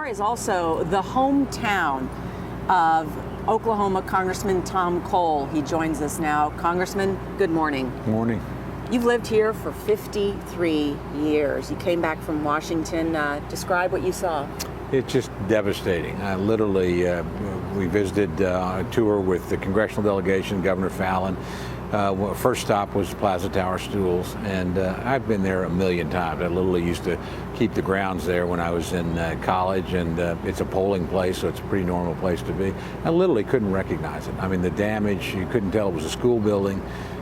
is also the hometown of Oklahoma Congressman Tom Cole. He joins us now. Congressman, good morning. Morning. You've lived here for 53 years. You came back from Washington. Describe what you saw. It's just devastating. Literally, we visited a tour with the congressional delegation, Governor Fallon. First stop was Plaza Towers Schools, and I've been there a million times. I literally used to keep the grounds there when I was in college, and it's a polling place, so it's a pretty normal place to be. I literally couldn't recognize it. I mean, the damage, you couldn't tell it was a school building.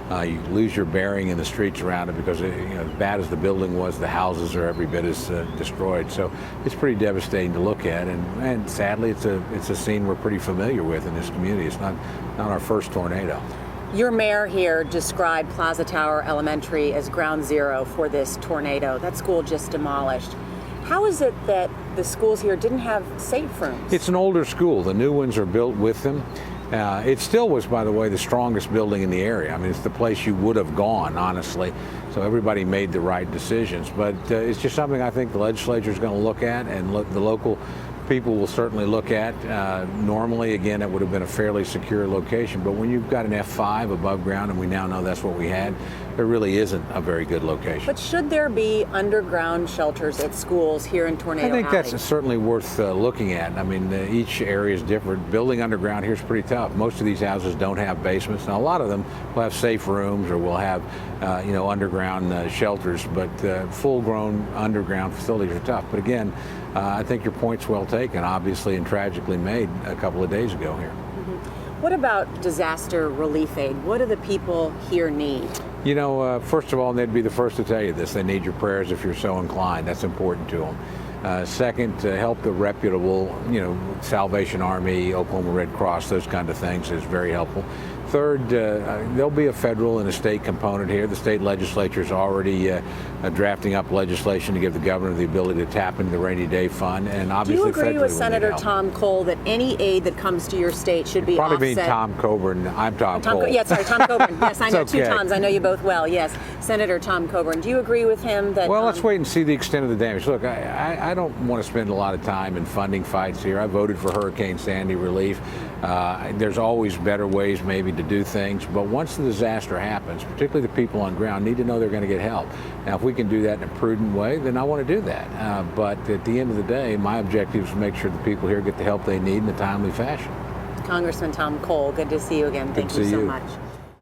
You lose your bearing in the streets around it because, as bad as the building was, the houses are every bit as destroyed. So it's pretty devastating to look at, and sadly, it's a scene we're pretty familiar with in this community. It's not our first tornado. Your mayor here described Plaza Tower Elementary as ground zero for this tornado. That school just demolished. How is it that the schools here didn't have safe rooms? It's an older school. The new ones are built with them. It still was, by the way, the strongest building in the area. I mean, it's the place you would have gone, honestly. So everybody made the right decisions. But it's just something I think the legislature is going to look at, and the local people will certainly look at. Normally, again, it would have been a fairly secure location. But when you've got an F5 above ground, and we now know that's what we had, there really isn't a very good location. But should there be underground shelters at schools here in Tornado Alley? I think Alley? that's certainly worth looking at. I mean, each area is different. Building underground here is pretty tough. Most of these houses don't have basements. Now, a lot of them will have safe rooms or will have, underground shelters, but full-grown underground facilities are tough. But again, I think your point's well taken, obviously, and tragically made a couple of days ago here. What about disaster relief aid? What do the people here need? First of all, and they'd be the first to tell you this, they need your prayers if you're so inclined. That's important to them. Second, to help the reputable, Salvation Army, Oklahoma Red Cross, those kind of things is very helpful. Third, there'll be a federal and a state component here. The state legislature is already drafting up legislation to give the governor the ability to tap into the rainy day fund, and obviously do you agree with Senator Tom Cole that any aid that comes to your state should be probably offset? Probably Tom Coburn. I'm Tom Cole. Tom Coburn. Yes, I know okay. Two Toms. I know you both well. Yes, Senator Tom Coburn. Do you agree with him that? Well, let's wait and see the extent of the damage. Look, I don't want to spend a lot of time in funding fights here. I voted for Hurricane Sandy relief. There's always better ways maybe to do things, but once the disaster happens, particularly the people on ground need to know they're going to get help. Now, if we can do that in a prudent way, then I want to do that. But at the end of the day, my objective is to make sure the people here get the help they need in a timely fashion. Congressman Tom Cole, good to see you again. Thank you so much.